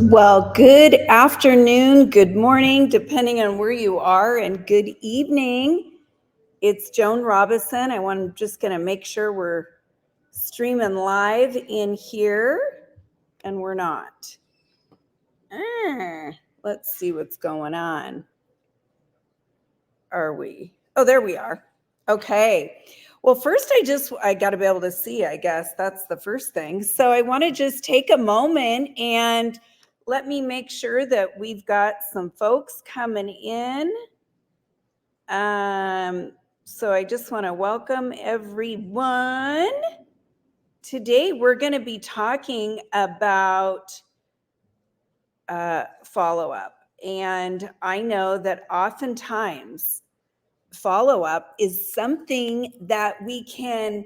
Well, good afternoon, good morning, depending on where you are, and good evening. It's Joan Robinson. I'm just going to make sure we're streaming live in here, and we're not. Let's see what's going on. Are we? Oh, there we are. Okay. Well, first, I got to be able to see, I guess. That's the first thing. So I want to just take a moment and let me make sure that we've got some folks coming in. So I just want to welcome everyone. Today, we're going to be talking about follow-up. And I know that oftentimes follow-up is something that we can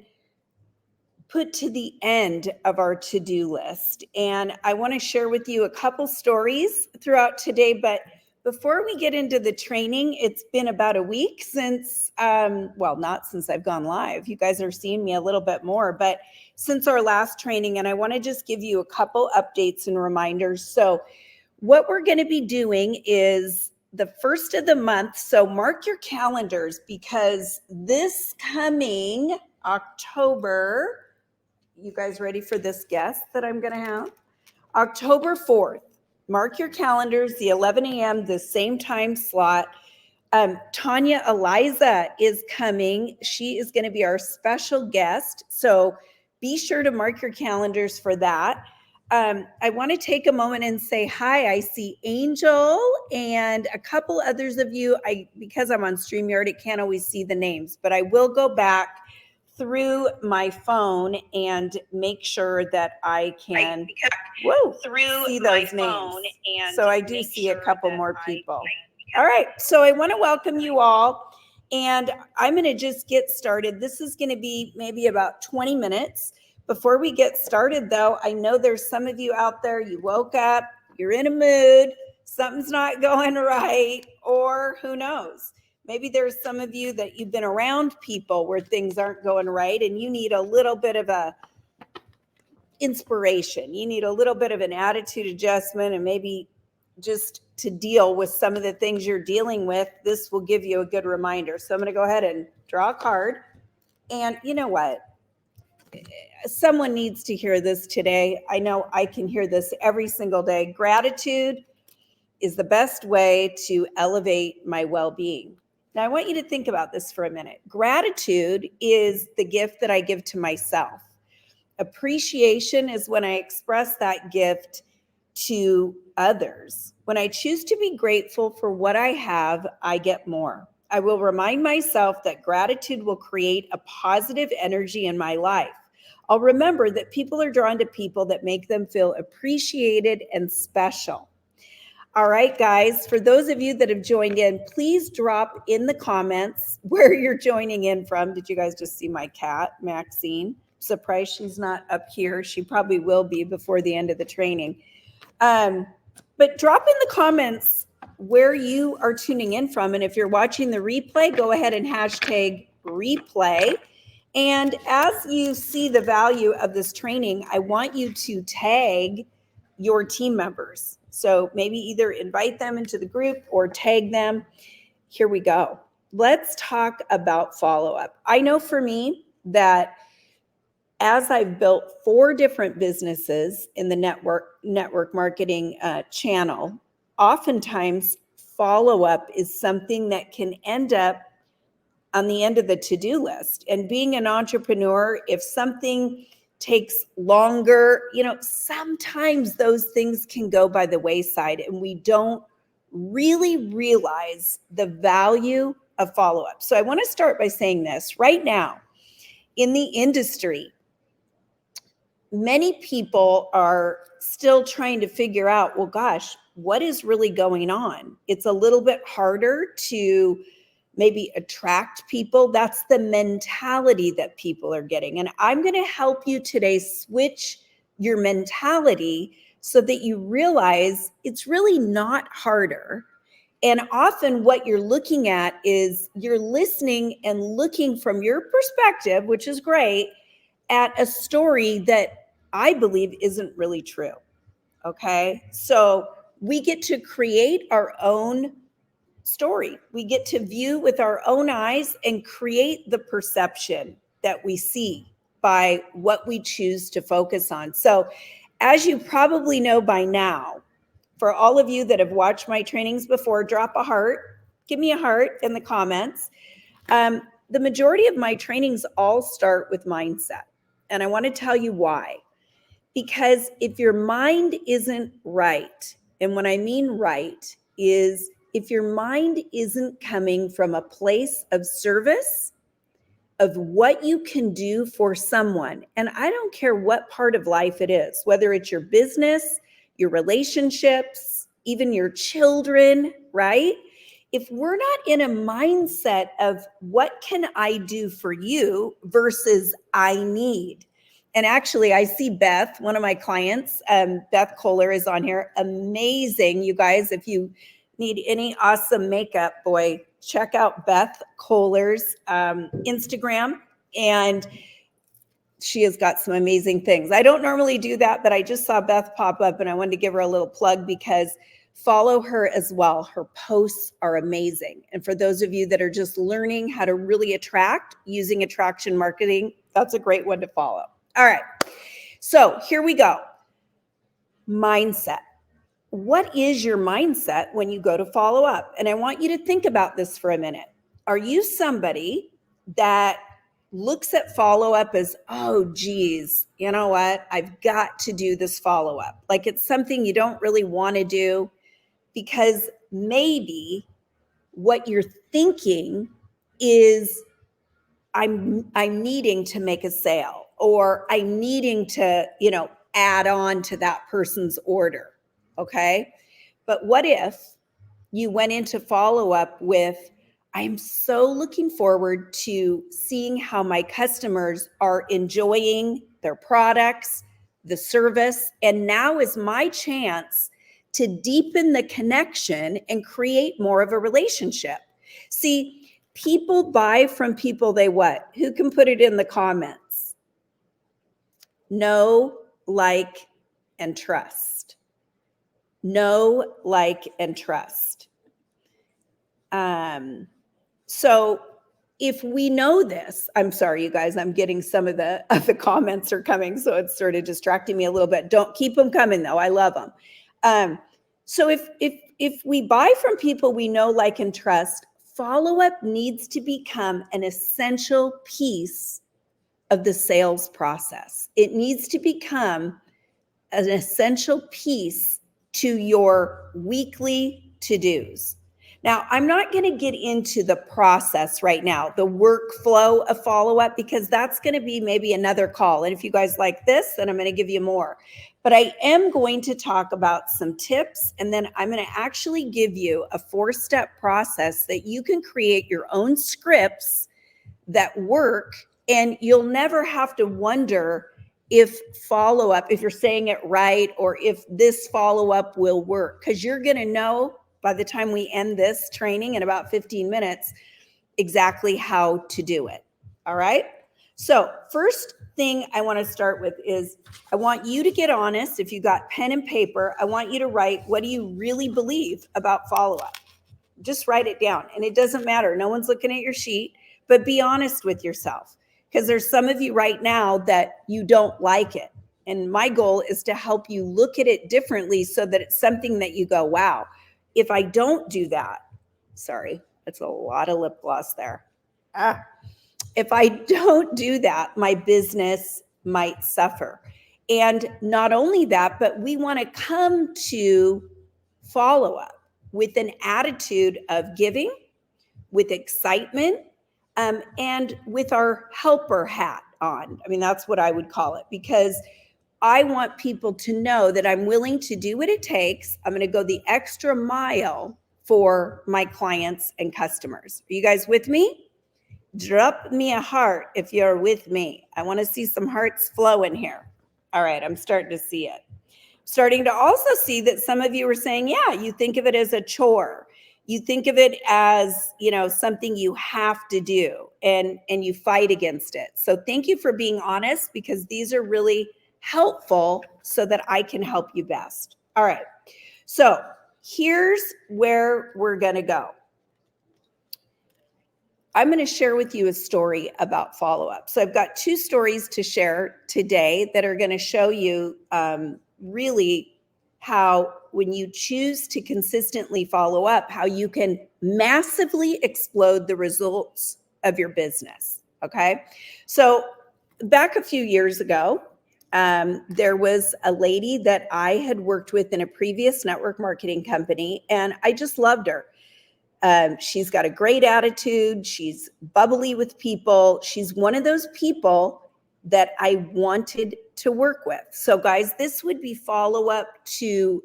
put to the end of our to-do list. And I want to share with you a couple stories throughout today. But before we get into the training, it's been about a week since, well, not since I've gone live. You guys are seeing me a little bit more, but since our last training. And I want to just give you a couple updates and reminders. So what we're going to be doing is the first of the month. So mark your calendars, because this coming October, you guys ready for this guest that I'm going to have? October 4th, mark your calendars, the 11 a.m., the same time slot. Tanya Eliza is coming. She is going to be our special guest. So be sure to mark your calendars for that. I want to take a moment and say hi. I see Angel and a couple others of you. Because I'm on StreamYard, I can't always see the names, but I will go back through my phone and make sure that I can see those names. So I do see a couple more people. All right, so I want to welcome you all, and I'm going to just get started. This is going to be maybe about 20 minutes. Before we get started, though, I know there's some of you out there, you woke up, you're in a mood, something's not going right, or who knows? Maybe there's some of you that you've been around people where things aren't going right, and you need a little bit of a inspiration. You need a little bit of an attitude adjustment, and maybe just to deal with some of the things you're dealing with. This will give you a good reminder. So I'm going to go ahead and draw a card. And you know what? Someone needs to hear this today. I know I can hear this every single day. Gratitude is the best way to elevate my well-being. Now, I want you to think about this for a minute. Gratitude is the gift that I give to myself. Appreciation is when I express that gift to others. When I choose to be grateful for what I have, I get more. I will remind myself that gratitude will create a positive energy in my life. I'll remember that people are drawn to people that make them feel appreciated and special. All right, guys, for those of you that have joined in, please drop in the comments where you're joining in from. Did you guys just see my cat, Maxine? Surprised she's not up here. She probably will be before the end of the training. But drop in the comments where you are tuning in from. And if you're watching the replay, go ahead and hashtag replay. And as you see the value of this training, I want you to tag your team members. So maybe either invite them into the group or tag them. Here we go. Let's talk about follow-up. I know for me that as I've built 4 different businesses in the network marketing channel, oftentimes follow-up is something that can end up on the end of the to-do list. And being an entrepreneur, if something takes longer, sometimes those things can go by the wayside, and we don't really realize the value of follow-up. So I want to start by saying this. Right now, in the industry, many people are still trying to figure out, well, gosh, what is really going on? It's a little bit harder to maybe attract people. That's the mentality that people are getting. And I'm going to help you today switch your mentality so that you realize it's really not harder. And often what you're looking at is you're listening and looking from your perspective, which is great, at a story that I believe isn't really true. Okay. So we get to create our own story. We get to view with our own eyes and create the perception that we see by what we choose to focus on. So, as you probably know by now, for all of you that have watched my trainings before, drop a heart, give me a heart in the comments. The majority of my trainings all start with mindset. And I want to tell you why. Because if your mind isn't right, and what I mean right is if your mind isn't coming from a place of service, of what you can do for someone, and I don't care what part of life it is, whether it's your business, your relationships, even your children, right? If we're not in a mindset of what can I do for you versus I need. And actually, I see Beth, one of my clients, Beth Kohler is on here. Amazing, you guys. If you need any awesome makeup, boy, check out Beth Kohler's Instagram. And she has got some amazing things. I don't normally do that, but I just saw Beth pop up and I wanted to give her a little plug because follow her as well. Her posts are amazing. And for those of you that are just learning how to really attract using attraction marketing, that's a great one to follow. All right. So here we go. Mindset. What is your mindset when you go to follow up? And I want you to think about this for a minute. Are you somebody that looks at follow up as, oh, geez, you know what? I've got to do this follow up. Like it's something you don't really want to do because maybe what you're thinking is I'm needing to make a sale or I'm needing to, add on to that person's order. Okay. But what if you went into follow up with, I'm so looking forward to seeing how my customers are enjoying their products, the service, and now is my chance to deepen the connection and create more of a relationship. See, people buy from people they what? Who can put it in the comments? Know, like, and trust. Know, like, and trust. So if we know this, I'm sorry, you guys, I'm getting some of the comments are coming, so it's sort of distracting me a little bit. Don't keep them coming though. I love them. So if we buy from people we know, like, and trust, follow-up needs to become an essential piece of the sales process. It needs to become an essential piece to your weekly to-dos. Now, I'm not going to get into the process right now, the workflow of follow-up, because that's going to be maybe another call. And if you guys like this, then I'm going to give you more. But I am going to talk about some tips, and then I'm going to actually give you a 4-step process that you can create your own scripts that work, and you'll never have to wonder if follow-up, if you're saying it right, or if this follow-up will work, because you're going to know by the time we end this training in about 15 minutes exactly how to do it. All right. So first thing I want to start with is I want you to get honest. If you got pen and paper, I want you to write, what do you really believe about follow-up? Just write it down. And it doesn't matter. No one's looking at your sheet, but be honest with yourself, because there's some of you right now that you don't like it. And my goal is to help you look at it differently so that it's something that you go, wow, if I don't do that, sorry, that's a lot of lip gloss there. If I don't do that, my business might suffer. And not only that, but we want to come to follow up with an attitude of giving, with excitement, and with our helper hat on. I mean, that's what I would call it, because I want people to know that I'm willing to do what it takes. I'm going to go the extra mile for my clients and customers. Are you guys with me? Drop me a heart if you're with me. I want to see some hearts flowing here. All right, I'm starting to see it. Starting to also see that some of you are saying, yeah, you think of it as a chore. You think of it as, something you have to do, and you fight against it. So thank you for being honest, because these are really helpful so that I can help you best. All right. So here's where we're going to go. I'm going to share with you a story about follow-up. So I've got 2 stories to share today that are going to show you really how when you choose to consistently follow up, how you can massively explode the results of your business. Okay. So back a few years ago, there was a lady that I had worked with in a previous network marketing company, and I just loved her. She's got a great attitude. She's bubbly with people. She's one of those people that I wanted to work with. So guys, this would be follow up to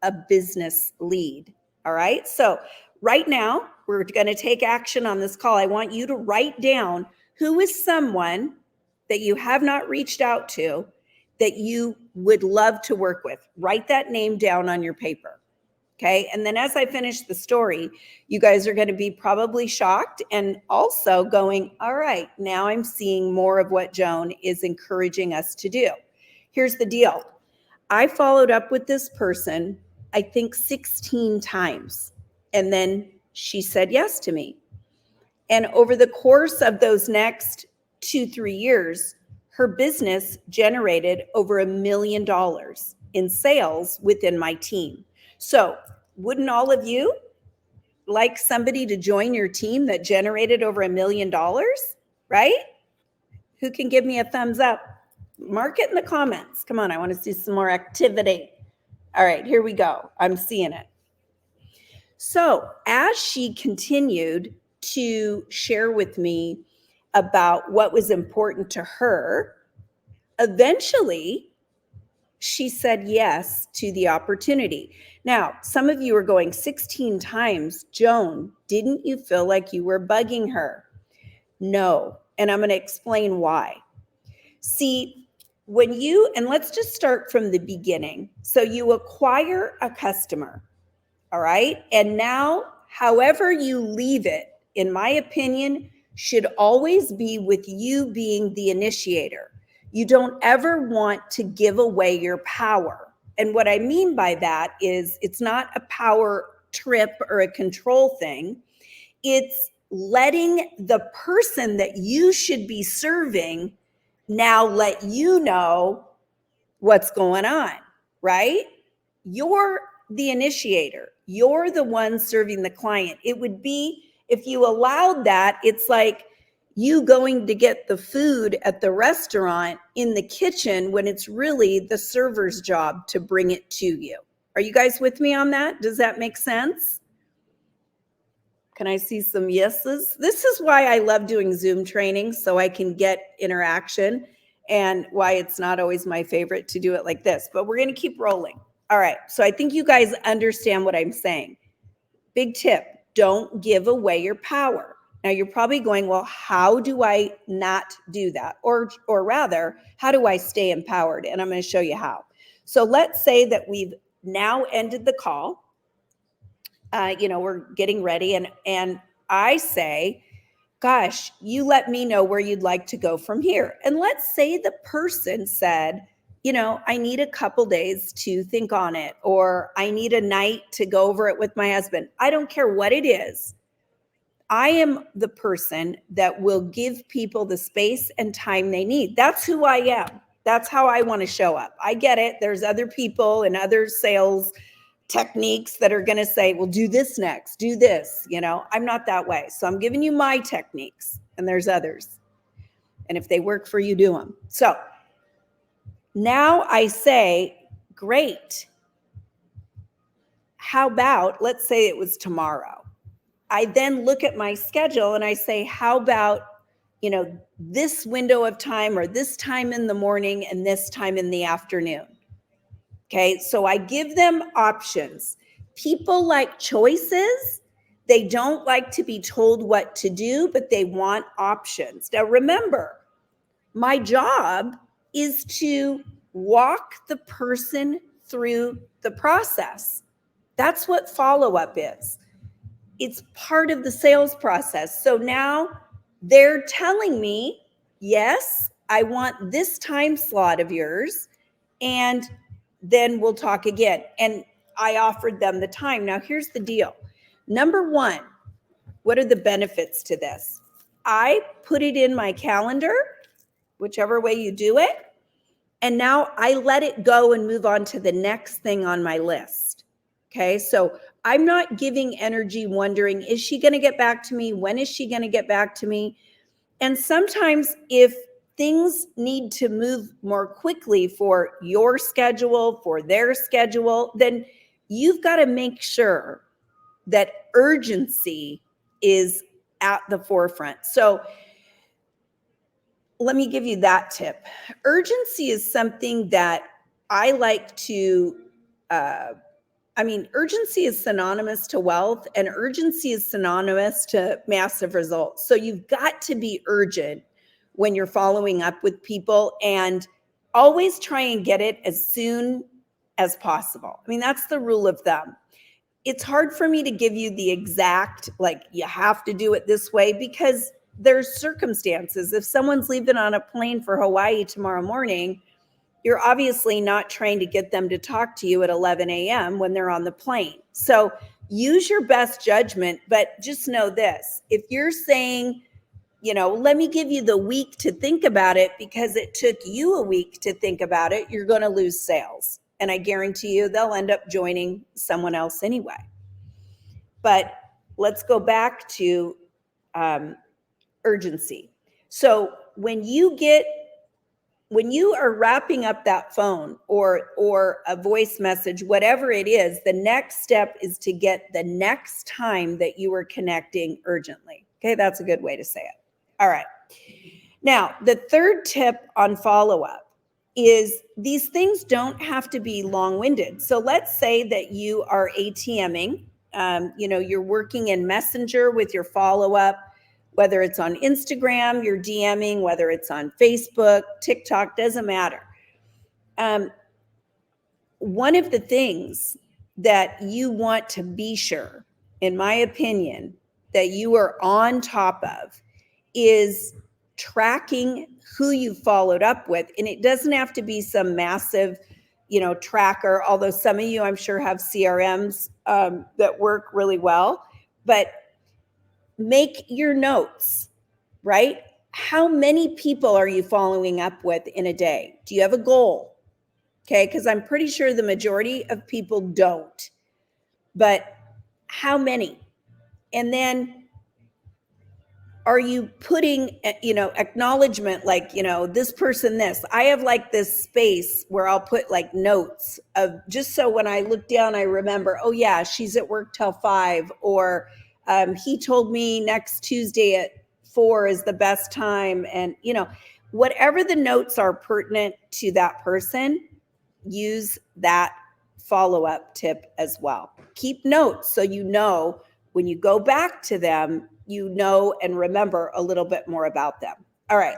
a business lead. All right. So right now we're going to take action on this call. I want you to write down who is someone that you have not reached out to that you would love to work with. Write that name down on your paper. Okay. And then as I finish the story, you guys are going to be probably shocked and also going, all right, now I'm seeing more of what Joan is encouraging us to do. Here's the deal. I followed up with this person, I think 16 times, and then she said yes to me. And over the course of those next 2-3 years, her business generated over $1 million in sales within my team. So wouldn't all of you like somebody to join your team that generated over $1 million, right? Who can give me a thumbs up? Mark it in the comments. Come on, I want to see some more activity. All right, here we go. I'm seeing it. So as she continued to share with me about what was important to her, eventually she said yes to the opportunity. Now, some of you are going 16 times. Joan, didn't you feel like you were bugging her? No. And I'm going to explain why. See, and let's just start from the beginning. So you acquire a customer, all right? And now, however you leave it, in my opinion, should always be with you being the initiator. You don't ever want to give away your power. And what I mean by that is it's not a power trip or a control thing. It's letting the person that you should be serving now let you know what's going on, right? You're the initiator. You're the one serving the client. It would be, if you allowed that, it's like you going to get the food at the restaurant in the kitchen when it's really the server's job to bring it to you. Are you guys with me on that? Does that make sense? Can I see some yeses? This is why I love doing Zoom training, so I can get interaction, and why it's not always my favorite to do it like this, but we're going to keep rolling. All right. So I think you guys understand what I'm saying. Big tip, don't give away your power. Now you're probably going, well, how do I not do that? Or rather, how do I stay empowered? And I'm going to show you how. So let's say that we've now ended the call. We're getting ready, and I say, gosh, you let me know where you'd like to go from here. And let's say the person said, I need a couple days to think on it, or I need a night to go over it with my husband. I don't care what it is. I am the person that will give people the space and time they need. That's who I am. That's how I want to show up. I get it. There's other people and other sales techniques that are going to say, well, do this next, do this. I'm not that way. So I'm giving you my techniques, and there's others. And if they work for you, do them. So now I say, great. How about, let's say it was tomorrow. I then look at my schedule and I say, how about, this window of time, or this time in the morning and this time in the afternoon? Okay, so I give them options. People like choices. They don't like to be told what to do, but they want options. Now remember, my job is to walk the person through the process. That's what follow-up is. It's part of the sales process. So now they're telling me, yes, I want this time slot of yours. and then we'll talk again. And I offered them the time. Now, here's the deal. Number one, what are the benefits to this? I put it in my calendar, whichever way you do it, and now I let it go and move on to the next thing on my list. Okay, so I'm not giving energy wondering, is she going to get back to me? When is she going to get back to me? And sometimes if things need to move more quickly for your schedule, for their schedule, then you've got to make sure that urgency is at the forefront. So let me give you that tip. Urgency is something that I like to, urgency is synonymous to wealth, and urgency is synonymous to massive results. So you've got to be urgent when you're following up with people, and always try and get it as soon as possible. I mean, that's the rule of thumb. It's hard for me to give you the exact, like, you have to do it this way, because there's circumstances. If someone's leaving on a plane for Hawaii tomorrow morning, you're obviously not trying to get them to talk to you at 11 a.m. when they're on the plane. So use your best judgment, but just know this. If you're saying, let me give you the week to think about it because it took you a week to think about it, you're going to lose sales. And I guarantee you they'll end up joining someone else anyway. But let's go back to urgency. So when you are wrapping up that phone or a voice message, whatever it is, the next step is to get the next time that you are connecting urgently. Okay, that's a good way to say it. All right. Now, the third tip on follow-up is these things don't have to be long-winded. So let's say that you are ATMing, you're working in Messenger with your follow-up, whether it's on Instagram, you're DMing, whether it's on Facebook, TikTok, doesn't matter. One of the things that you want to be sure, in my opinion, that you are on top of is tracking who you followed up with. And it doesn't have to be some massive, tracker, although some of you, I'm sure, have CRMs that work really well. But make your notes, right? How many people are you following up with in a day? Do you have a goal? Okay, because I'm pretty sure the majority of people don't. But how many? And then are you putting, acknowledgement, like, this person, this? I have like this space where I'll put like notes of, just so when I look down, I remember, oh yeah, she's at work till 5, or he told me next Tuesday at 4 is the best time. And, whatever the notes are pertinent to that person, use that follow-up tip as well. Keep notes so when you go back to them, and remember a little bit more about them. All right.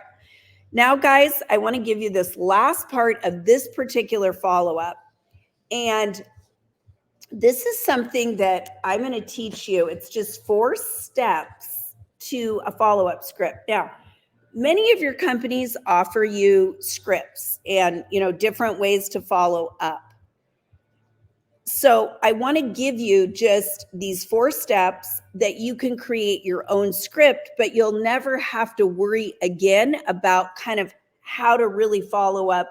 Now, guys, I want to give you this last part of this particular follow-up. And this is something that I'm going to teach you. It's just 4 steps to a follow-up script. Now, many of your companies offer you scripts and, different ways to follow up. So I want to give you just these 4 steps that you can create your own script, but you'll never have to worry again about kind of how to really follow up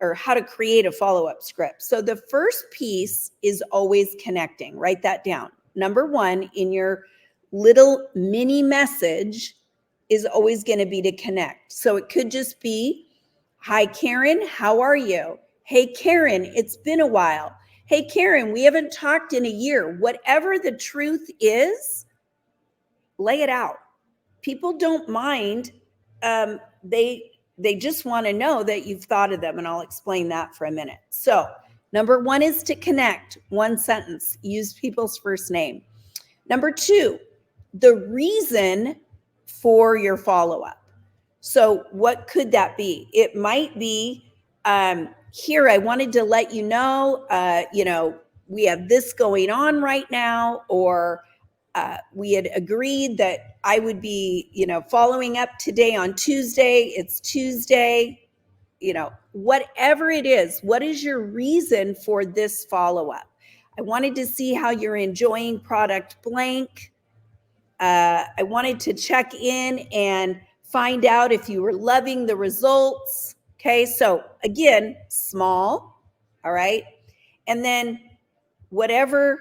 or how to create a follow-up script. So the first piece is always connecting. Write that down. Number 1 in your little mini message is always going to be to connect. So it could just be, hi, Karen, how are you? Hey, Karen, it's been a while. Hey, Karen, we haven't talked in a year. Whatever the truth is, lay it out. People don't mind. They just want to know that you've thought of them, and I'll explain that for a minute. So number 1 is to connect. 1 sentence. Use people's first name. Number 2, the reason for your follow-up. So what could that be? It might be, here, I wanted to let you know, we have this going on right now, or we had agreed that I would be, following up today on Tuesday. It's Tuesday. whatever it is, what is your reason for this follow-up? I wanted to see how you're enjoying product blank. I wanted to check in and find out if you were loving the results. Okay, so again, small, all right? And then whatever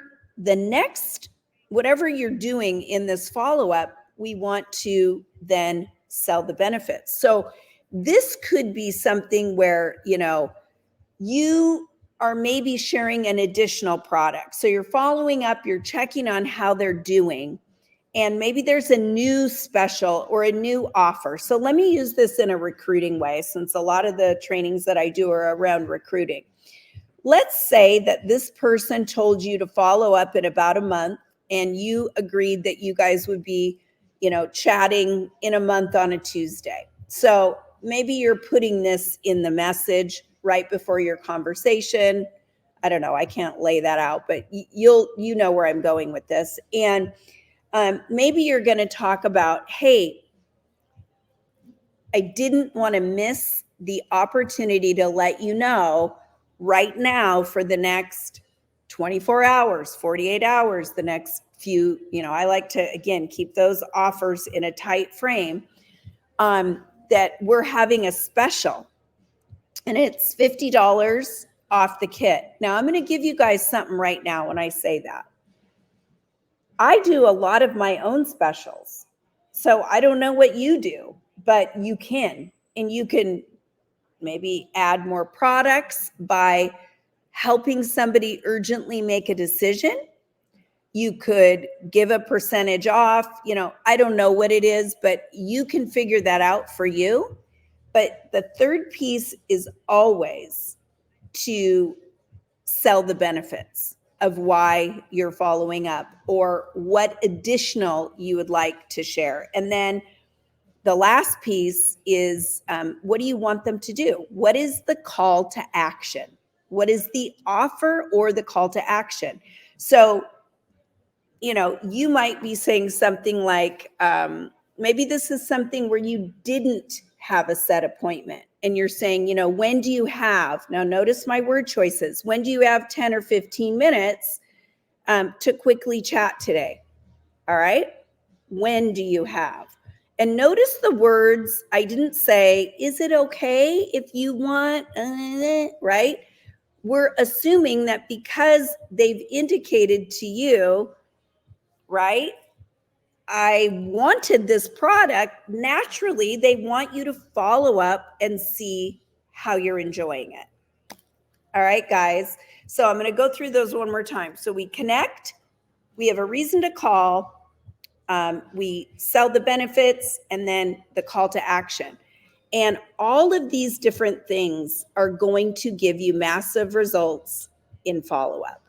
you're doing in this follow-up, we want to then sell the benefits. So this could be something where, you are maybe sharing an additional product. So you're following up, you're checking on how they're doing, and maybe there's a new special or a new offer. So let me use this in a recruiting way, since a lot of the trainings that I do are around recruiting. Let's say that this person told you to follow up in about a month, and you agreed that you guys would be, chatting in a month on a Tuesday. So maybe you're putting this in the message right before your conversation. I don't know, I can't lay that out, but you know where I'm going with this. And maybe you're going to talk about, hey, I didn't want to miss the opportunity to let you know right now for the next 24 hours, 48 hours, the next few, I like to, again, keep those offers in a tight frame, that we're having a special, and it's $50 off the kit. Now, I'm going to give you guys something right now when I say that. I do a lot of my own specials. So I don't know what you do, but you can. And you can maybe add more products by helping somebody urgently make a decision. You could give a percentage off. I don't know what it is, but you can figure that out for you. But the third piece is always to sell the benefits of why you're following up or what additional you would like to share. And then the last piece is, what do you want them to do? What is the call to action? What is the offer or the call to action? So, you might be saying something like, maybe this is something where you didn't have a set appointment and you're saying, when do you have, now notice my word choices, when do you have 10 or 15 minutes to quickly chat today? All right. When do you have? And notice the words. I didn't say, is it okay if you want, right? We're assuming that because they've indicated to you, right, I wanted this product, naturally, they want you to follow up and see how you're enjoying it. All right, guys. So I'm going to go through those one more time. So we connect, we have a reason to call, we sell the benefits, and then the call to action. And all of these different things are going to give you massive results in follow-up.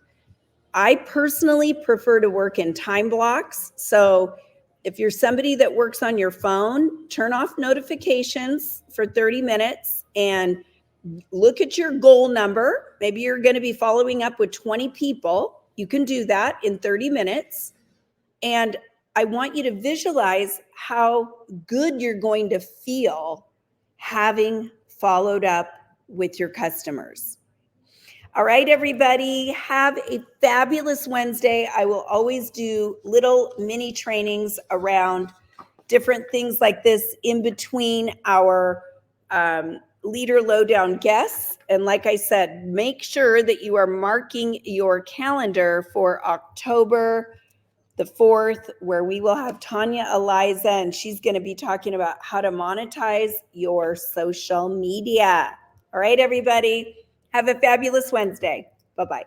I personally prefer to work in time blocks. So if you're somebody that works on your phone, turn off notifications for 30 minutes and look at your goal number. Maybe you're going to be following up with 20 people. You can do that in 30 minutes. And I want you to visualize how good you're going to feel having followed up with your customers. All right, everybody, have a fabulous Wednesday. I will always do little mini trainings around different things like this in between our Leader Lowdown guests. And like I said, make sure that you are marking your calendar for October the 4th, where we will have Tanya Eliza, and she's going to be talking about how to monetize your social media. All right, everybody. Have a fabulous Wednesday. Bye-bye.